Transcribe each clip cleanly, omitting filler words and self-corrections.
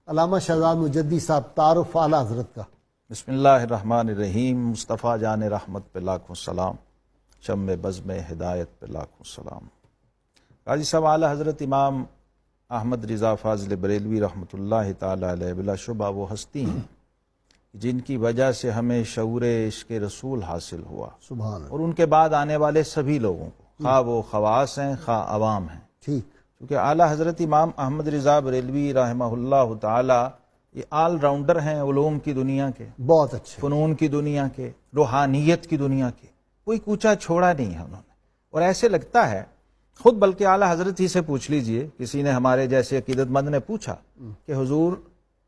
علامہ شہزاد مجدی صاحب، تعارف اعلیٰ حضرت کا۔ بسم اللہ الرحمن الرحیم۔ مصطفیٰ جان رحمت پہ لاکھوں سلام، شم بزم ہدایت پہ لاکھوں سلام۔ قاضی صاحب، اعلیٰ حضرت امام احمد رضا فاضل بریلوی رحمۃ اللہ تعالی علیہ بلا شبہ وہ ہستی ہیں جن کی وجہ سے ہمیں شعور عشق رسول حاصل ہوا، سبحان اللہ۔ اور ان کے بعد آنے والے سبھی لوگوں کو، خواہ وہ خواص ہیں خواہ عوام ہیں، ٹھیک، کیونکہ اعلیٰ حضرت امام احمد رضا بریلوی رحمہ اللہ تعالی یہ آل راؤنڈر ہیں، علوم کی دنیا کے، بہت اچھے، فنون کی دنیا کے، روحانیت کی دنیا کے، کوئی کوچا چھوڑا نہیں ہے انہوں نے۔ اور ایسے لگتا ہے خود، بلکہ اعلیٰ حضرت ہی سے پوچھ لیجئے، کسی نے ہمارے جیسے عقیدت مند نے پوچھا کہ حضور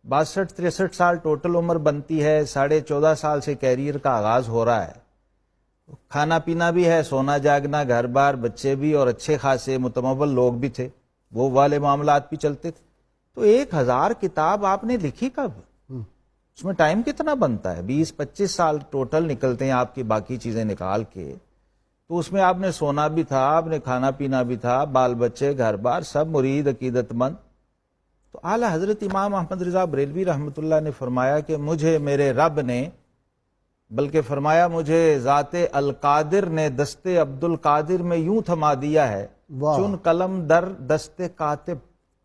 62-63 سال ٹوٹل عمر بنتی ہے، 14.5 سال سے کیریئر کا آغاز ہو رہا ہے، کھانا پینا بھی ہے، سونا جاگنا، گھر بار، بچے بھی، اور اچھے خاصے متمول لوگ بھی تھے، وہ والے معاملات بھی چلتے تھے، تو 1000 کتاب آپ نے لکھی کب؟ اس میں ٹائم کتنا بنتا ہے؟ 20-25 سال ٹوٹل نکلتے ہیں آپ کی باقی چیزیں نکال کے، تو اس میں آپ نے سونا بھی تھا، آپ نے کھانا پینا بھی تھا، بال بچے، گھر بار، سب مرید عقیدت مند۔ تو اعلیٰ حضرت امام احمد رضا بریلوی رحمۃ اللہ نے فرمایا کہ مجھے میرے رب نے، بلکہ فرمایا مجھے ذات القادر نے دست عبد القادر میں یوں تھما دیا ہے، واہ، چن قلم در دست کاتب،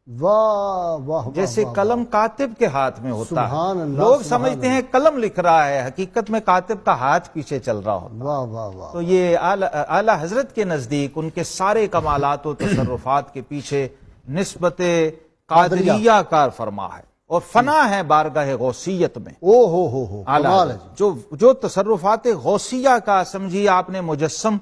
واہ واہ، جیسے قلم کاتب کے ہاتھ میں ہوتا سبحان ہے، اللہ، لوگ سبحان سمجھتے ہیں قلم لکھ رہا ہے، حقیقت میں کاتب کا ہاتھ پیچھے چل رہا ہوتا ہے۔ واہ واہ واہ، تو یہ اعلیٰ حضرت کے نزدیک ان کے سارے کمالات و تصرفات کے پیچھے نسبت قادریہ کا فرما ہے، اور فنا ہے بارگاہ غوثیت میں۔ او ہو اعلیٰ کمال ہے حضرت جو تصرفات غوثیہ کا سمجھیے آپ نے مجسم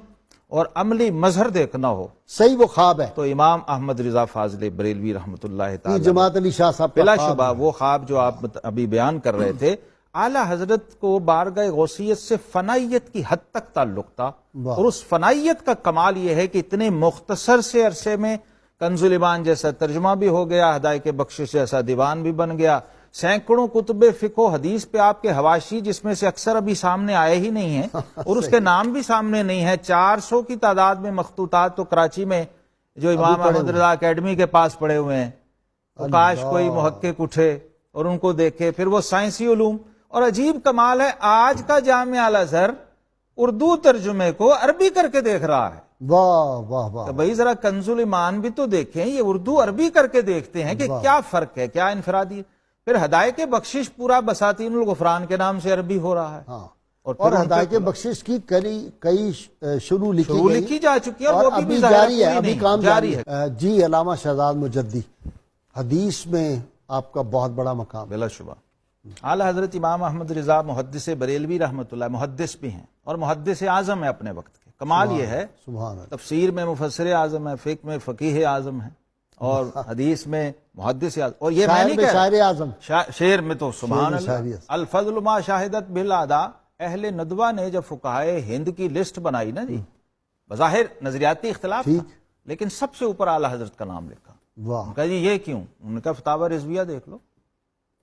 اور عملی مظہر دیکھنا ہو، صحیح وہ خواب ہے، تو امام احمد رضا فاضل بریلوی رحمۃ اللہ یہ تعالی جماعت علی شاہ صاحب کا بلا خواب شبہ ہے۔ وہ خواب جو آپ ابھی بیان کر رہے تھے، اعلیٰ حضرت کو بارگاہ غوثیت سے فنائیت کی حد تک تعلق تھا، واہ، اور اس فنائیت کا کمال یہ ہے کہ اتنے مختصر سے عرصے میں کنز الایمان جیسا ترجمہ بھی ہو گیا، ہدایت بخشش جیسا دیوان بھی بن گیا، سینکڑوں کتب فقہ و حدیث پہ آپ کے حواشی، جس میں سے اکثر ابھی سامنے آئے ہی نہیں ہیں اور اس کے نام بھی سامنے نہیں ہے، 400 کی تعداد میں مخطوطات تو کراچی میں جو امام احمد رضا اکیڈمی کے پاس پڑے ہوئے ہیں، تو کاش کوئی محقق اٹھے اور ان کو دیکھے۔ پھر وہ سائنسی علوم، اور عجیب کمال ہے آج کا جامعہ الازہر اردو ترجمے کو عربی کر کے دیکھ رہا ہے۔ واہ واہ واہ، تو بھائی ذرا کنز الایمان بھی تو دیکھیں، یہ اردو عربی کر کے دیکھتے ہیں کہ کیا فرق ہے، کیا انفرادی۔ پھر ہدایت بخشش پورا بساتین الغفران کے نام سے عربی ہو رہا ہے، ہاں، اور ہدایت بخشش کی کئی شروع لکھی جا چکی ہے، اور وہ ابھی بھی جاری ہے، پوری ابھی نہیں، کام جاری ہے۔ جی علامہ شہزاد مجدی، حدیث میں آپ کا بہت بڑا مقام ہے۔ بلا شبہ اعلیٰ حضرت امام احمد رضا محدث بریلوی رحمۃ اللہ محدث بھی ہیں، اور محدث اعظم ہے اپنے وقت کے۔ کمال یہ ہے سبحان اللہ، تفسیر میں مفسر اعظم ہے، فقہ میں فقیہ اعظم ہے، اور حدیث میں محدث اعظم، اور یہ میں نہیں کہہ شاعر اعظم، شعر میں تو سبحان شاعر اللہ، اعظم۔ الفضل ما شاہدت بالادا، اہل ندوہ نے جب فقہائے ہند کی لسٹ بنائی نا جی، بظاہر نظریاتی اختلاف تھا، لیکن سب سے اوپر اعلیٰ حضرت کا نام لکھا۔ واہ ان کا جی یہ کیوں؟ ان کا فتاوی رضویہ دیکھ لو،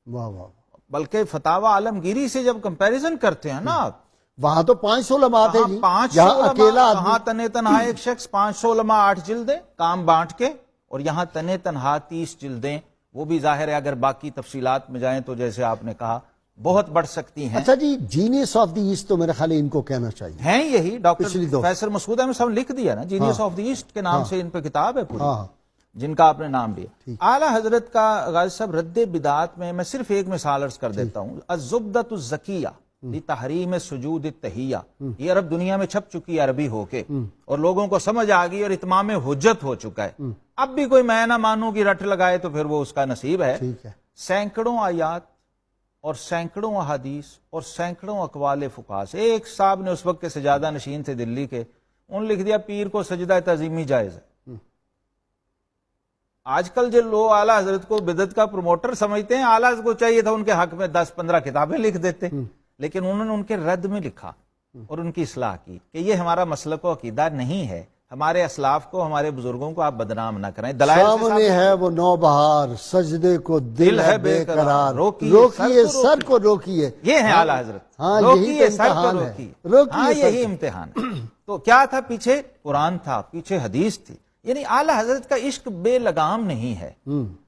واہ واہ، بلکہ فتاوی عالمگیری سے جب کمپیریزن کرتے ہیں نا آپ، وہاں تو 500 علماء تھے جی، 500 یہاں اکیلا علماء، وہاں تنے تنہا ایک شخص، 500 علماء 8 جلدیں کام بانٹ کے، اور یہاں تنے تنہا 30 جلدیں، وہ بھی ظاہر ہے اگر باقی تفصیلات میں جائیں تو جیسے آپ نے کہا بہت بڑھ سکتی ہیں۔ اچھا جی، جینیس آف دی ایسٹ تو میرے خیال ہے ان کو کہنا چاہیے، ہیں یہی ڈاکٹر پچھلی دو فیصل مسعود احمد صاحب نے لکھ دیا نا، جینیس آف دی ایسٹ کے نام سے ان پہ کتاب ہے پوری، ہاں، جن کا آپ نے نام لیا۔ اعلیٰ حضرت کا غازی صاحب رد بدعات میں صرف ایک مثال عرض کر دیتا ہوں، الزبدۃ الزکیہ لتحریم سجود التحیہ، یہ عرب دنیا میں چھپ چکی ہے عربی ہو کے، اور لوگوں کو سمجھ آ گئی اور اتمام حجت ہو چکا ہے۔ اب بھی کوئی میں نہ مانوں کی رٹ لگائے تو پھر وہ اس کا نصیب ہے۔ ٹھیک ہے، سینکڑوں آیات اور سینکڑوں احادیث اور سینکڑوں اقوال فقہا سے، ایک صاحب نے اس وقت کے سجادہ نشین تھے دلی کے، انہوں نے لکھ دیا پیر کو سجدہ تعظیمی جائز ہے۔ آج کل جو لوگ اعلیٰ حضرت کو بدعت کا پروموٹر سمجھتے ہیں، اعلیٰ حضرت کو چاہیے تھا ان کے حق میں 10-15 کتابیں لکھ دیتے، لیکن انہوں نے ان کے رد میں لکھا اور ان کی اصلاح کی کہ یہ ہمارا مسلک و عقیدہ نہیں ہے، ہمارے اسلاف کو، ہمارے بزرگوں کو آپ بدنام نہ کریں۔ دلائل سے سامنے ہے وہ نوبہار، سجدے کو دل ہے بے قرار، روکیے سر کو روکیے، یہ ہے اعلیٰ حضرت، ہاں روکیے یہی سر کو امتحان ہے، روکیے، روکیے ہاں سر یہی کو۔ امتحان ہے۔ تو کیا تھا پیچھے؟ قرآن تھا، پیچھے حدیث تھی، یعنی اعلیٰ حضرت کا عشق بے لگام نہیں ہے،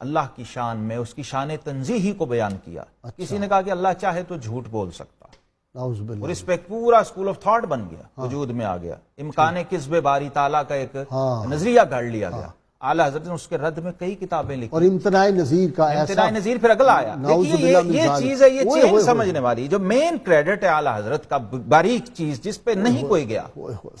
اللہ کی شان میں اس کی شان تنزیہی کو بیان کیا. کسی نے کہا کہ اللہ چاہے تو جھوٹ بول سکتا، نعوذ باللہ. اور اس پہ ایک پورا اسکول آف تھاٹ بن گیا، وجود میں آ گیا. امکان کذب باری تعالیٰ کا ایک نظریہ گھڑ لیا گیا. اعلیٰ حضرت نے اس کے رد میں کئی کتابیں لکھی. اور امتناع نظیر کا ایسا امتناع نظیر پھر اگلا آیا. دیکھیے یہ چیز ہے، یہ چیز سمجھنے والی جو مین کریڈٹ ہے اعلیٰ حضرت کا، باریک چیز جس پہ نہیں کوئی گیا،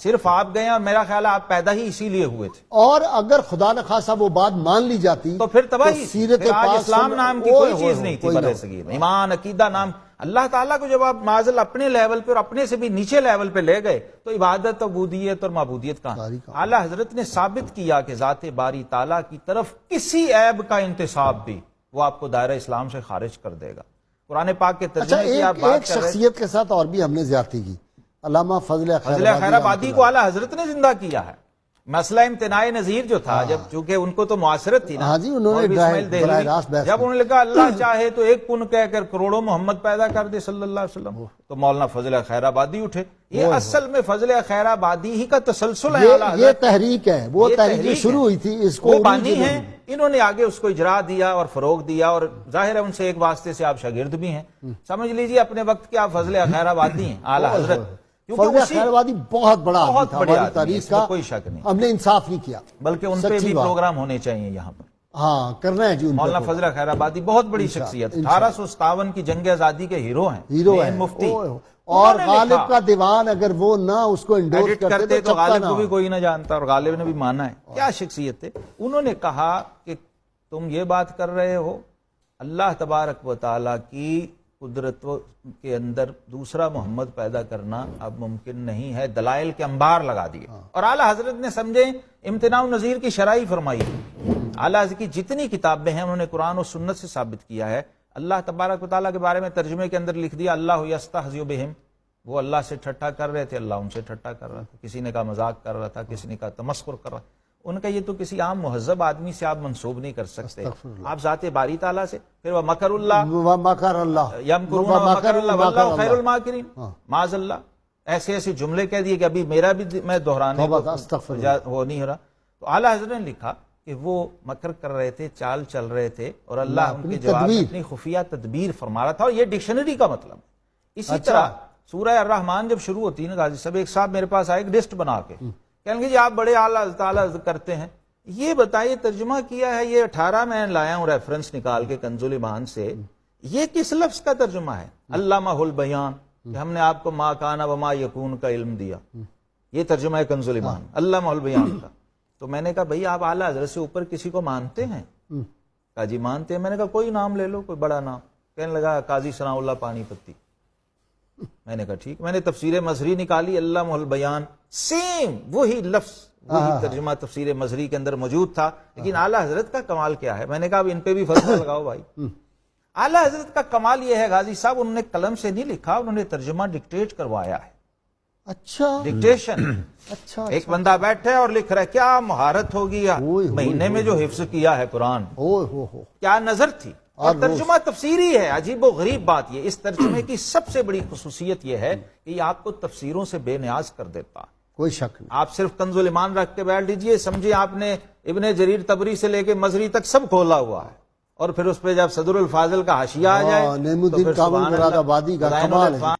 صرف آپ گئے. اور میرا خیال ہے آپ پیدا ہی اسی لیے ہوئے تھے. اور اگر خدا نخواستہ وہ بات مان لی جاتی تو پھر تباہی. سیرت پھر آج پاک اسلام نام کی کوئی چیز نہیں تھی برے صغیر میں. ایمان عقیدہ نام اللہ تعالیٰ کو جب آپ معزل اپنے لیول پہ اور اپنے سے بھی نیچے لیول پہ لے گئے تو عبادت، عبودیت اور معبودیت کہاں. اعلیٰ حضرت نے ثابت کیا کہ ذات باری تعالیٰ کی طرف کسی عیب کا انتصاب بھی وہ آپ کو دائرہ اسلام سے خارج کر دے گا. قرآن پاک کے ترجمے کی آپ بات ایک کر رہے ہیں. شخصیت کے ساتھ اور بھی ہم نے زیادتی کی، علامہ فضل خیر آبادی کو اعلیٰ حضرت نے زندہ کیا ہے. مسئلہ امتناع نظیر جو تھا، جب چونکہ ان کو تو معاصرت تھی نا، ہاں جی، انہوں نے براہ راست بحث جب انہوں نے کہا اللہ چاہے تو ایک کن کہہ کر کروڑوں محمد پیدا کر دے صلی اللہ علیہ وسلم، تو مولانا فضل خیر آبادی اٹھے. یہ اصل میں فضل خیر آبادی ہی کا تسلسل ہے. یہ تحریک ہے، وہ تحریک شروع ہوئی تھی، اس کو وہ بانی ہیں، انہوں نے آگے اس کو اجرا دیا اور فروغ دیا. اور ظاہر ہے ان سے ایک واسطے سے آپ شاگرد بھی ہیں. سمجھ لیجیے اپنے وقت کے آپ فضل خیر آبادی ہیں اعلیٰ حضرت. فضل خیر آبادی بہت بڑا آدمی تھا ہماری تاریخ کا، کوئی شک نہیں. ہم نے انصاف نہیں کیا، بلکہ ان پہ بھی پروگرام ہونے چاہیے یہاں پر. ہاں کرنا ہے جی. مولانا فضل خیر آبادی بہت بڑی شخصیت، 1857 کی جنگ آزادی کے ہیرو ہیں، مفتی. اور غالب کا دیوان اگر وہ نہ اس کو انڈورس کرتے تو غالب کو بھی کوئی نہ جانتا، اور غالب نے بھی مانا ہے. کیا شخصیت ہے. انہوں نے کہا کہ تم یہ بات کر رہے ہو اللہ تبارک و تعالیٰ کی قدرت کے اندر دوسرا محمد پیدا کرنا اب ممکن نہیں ہے. دلائل کے انبار لگا دیے. اور اعلیٰ حضرت نے سمجھے امتناع نظیر کی شرعی فرمائی. اعلیٰ حضرت کی جتنی کتابیں ہیں انہوں نے قرآن و سنت سے ثابت کیا ہے. اللہ تبارک و تعالیٰ کے بارے میں ترجمے کے اندر لکھ دیا اللہ یستہزئ بہم، وہ اللہ سے ٹھٹھا کر رہے تھے، اللہ ان سے ٹھٹھا کر رہا تھا. کسی نے کہا مذاق کر رہا تھا، کسی نے کہا تمسخر کر رہا. ان کا یہ تو کسی عام مہذب آدمی سے آپ منسوب نہیں کر سکتے. آپ ذات باری تعالیٰ سے. پھر وہ مکر اللہ یمکرون ومکر اللہ واللہ خیر الماکرین، معاذ اللہ. ایسے ایسے جملے کہہ دیے کہ ابھی میرا بھی میں دہرانے وہ نہیں ہو رہا. تو اعلیٰ حضرت نے لکھا کہ وہ مکر کر رہے تھے، چال چل رہے تھے، اور اللہ ان کے جواب میں اپنی خفیہ تدبیر فرما رہا تھا. اور یہ ڈکشنری کا مطلب. اسی طرح سورہ الرحمن جب شروع ہوتی ہے نا غازی صاحب، ایک صاحب میرے پاس آئے ایک لسٹ بنا کے، کہیں گے جی آپ بڑے اعلیٰ تعالیٰ کرتے ہیں، یہ بتائیے ترجمہ کیا ہے یہ 18 میں لایا ہوں ریفرنس نکال کے کنز الایمان سے، یہ کس لفظ کا ترجمہ ہے؟ علامہ البیان، کہ ہم نے آپ کو ما کان وما یکون کا علم دیا. یہ ترجمہ ہے کنز الایمان علامہ البیان کا. تو میں نے کہا بھئی آپ اعلیٰ حضرت سے اوپر کسی کو مانتے ہیں؟ کہا جی مانتے ہیں. میں نے کہا کوئی نام لے لو، کوئی بڑا نام. کہنے لگا قاضی ثناء اللہ پانی پتی. میں نے کہا ٹھیک. میں نے تفسیر مظہری نکالی، علامہ البیان، سیم وہی لفظ وہی ترجمہ تفسیر مظہری کے اندر موجود تھا. لیکن اعلیٰ حضرت کا کمال کیا ہے؟ میں نے کہا اب ان پہ بھی فتویٰ لگاؤ بھائی. اعلیٰ حضرت کا کمال یہ ہے غازی صاحب، انہوں نے قلم سے نہیں لکھا، انہوں نے ترجمہ ڈکٹیٹ کروایا ہے. اچھا ڈکٹیشن. اچھا ایک بندہ بیٹھے اور لکھ رہا ہے. کیا مہارت ہوگی، مہینے میں جو حفظ کیا ہے قرآن، کیا نظر تھی. اور ترجمہ تفسیری ہے. عجیب و غریب بات یہ، اس ترجمے کی سب سے بڑی خصوصیت یہ ہے کہ یہ آپ کو تفسیروں سے بے نیاز کر دیتا. کوئی شک نہیں. آپ صرف کنز الایمان رکھ کے بیٹھ لیجئے، سمجھے آپ نے ابن جریر طبری سے لے کے مظہری تک سب کھولا ہوا ہے. اور پھر اس پہ جب صدر الفاضل کا حاشیہ آ جائے، نعیم الدین کامل مراد آبادی کا کمال ہے.